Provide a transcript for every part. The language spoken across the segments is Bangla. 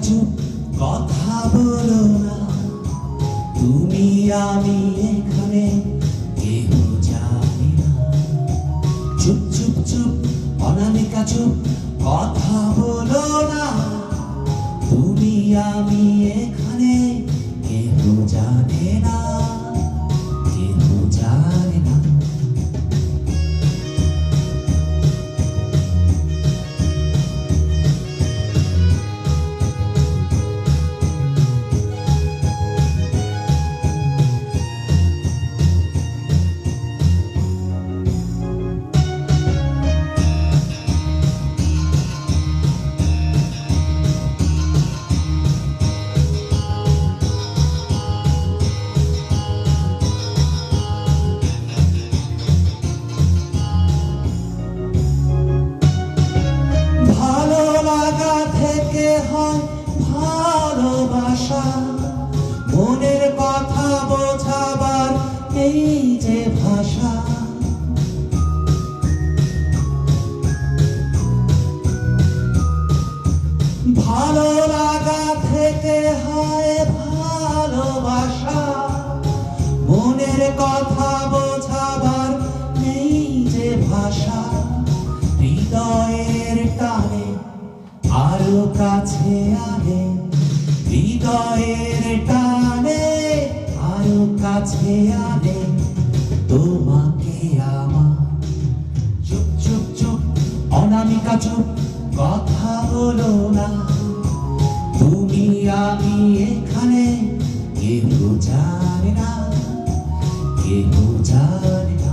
চুপ কথা বলো না, তুমি আমি এখানে কেহ জানি না। চুপ চুপ চুপ অনামিকা চুপ কথা বলো না, তুমি আমি এখানে কেহ জানে না, কেহ জানে না। ভালোবাসা মনের কথা বোঝাবার এই যে ভাষা, ভালো লাগা থেকে হয় ভালোবাসা, মনের কথা বোঝাবার এই যে ভাষা। হৃদয়ের টানে আরো কাছে আনে, হৃদয়ের টানে আরো কাছে আনে তোমাকে আমার। চুপ চুপ চুপ অনামিকা চুপ কথা বলো না, তুমি আমি এখানে কেহ জানে না, কেহ জানে না।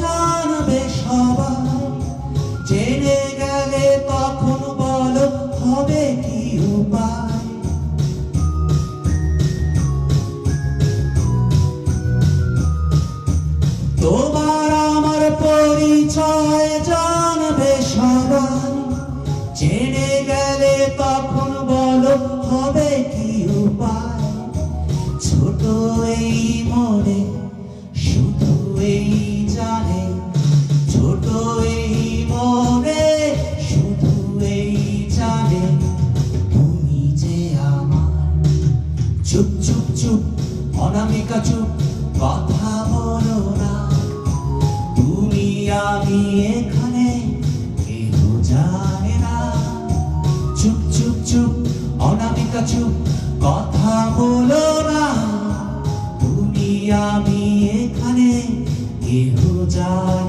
জানবে সবাই, জেনে গেলে তখন বলো হবে কি উপায়। তোমার আমার পরিচয় জানবে সবাই, জেনে গেলে তখন বলো হবে কি উপায়। ছোট এই মনে শুধু এই জানে, ছোট এই মনে শুধু এই জানে তুমি যে আমার। চুপ চুপ চুপ অনামিকা চুপ কথা বলো না, তুমি আমি এখানে কেহ জানে না। চুপ চুপ চুপ অনামিকা চুপ কথা বলো না, তুমি আমি এখানে কেহ জানে